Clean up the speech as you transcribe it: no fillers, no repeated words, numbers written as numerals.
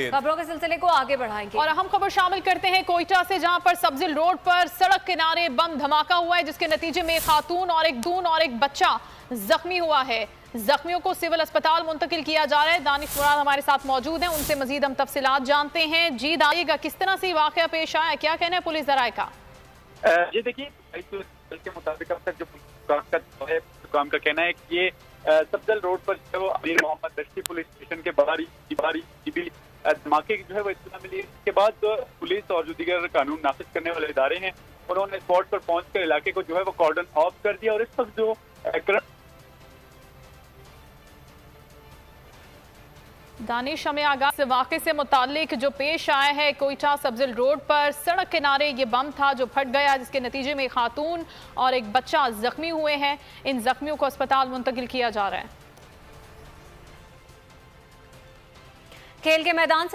खबरों के सिलसिले को आगे बढ़ाएंगे और अहम खबर शामिल करते हैं कोयटा से, जहां पर सब्जिल रोड पर सड़क किनारे बम धमाका हुआ है, जिसके नतीजे में एक खातून और एक बच्चा जख्मी हुआ है। जख्मियों को सिविल अस्पताल मुंतकिल किया जा रहा है। दानिश मुराद हमारे साथ मौजूद हैं, उनसे मजीद हम तफसीलात जानते हैं। जी दाइएगा, किस तरह से वाकया पेश आया, क्या कहना है पुलिस जराये का? जी देखिए, के मुताबिक अब तक जो काम का कहना है कि ये सब्जल रोड पर जो अमीर मोहम्मद दश्ती पुलिस स्टेशन के बाहर भी धमाके की जो है वो इत्तला मिली। इसके बाद पुलिस और जो दीगर कानून नाफिज करने वाले इदारे हैं, उन्होंने स्पॉट पर पहुंचकर इलाके को जो है वो कॉर्डन ऑफ कर दिया। और इस वक्त जो दानिश, हमें आगाज वाक़े से मुतालिक जो पेश आया है, कोयटा सब्जिल रोड पर सड़क किनारे ये बम था जो फट गया, जिसके नतीजे में एक खातून और एक बच्चा जख्मी हुए हैं। इन जख्मियों को अस्पताल मुंतकिल किया जा रहा है। खेल के मैदान से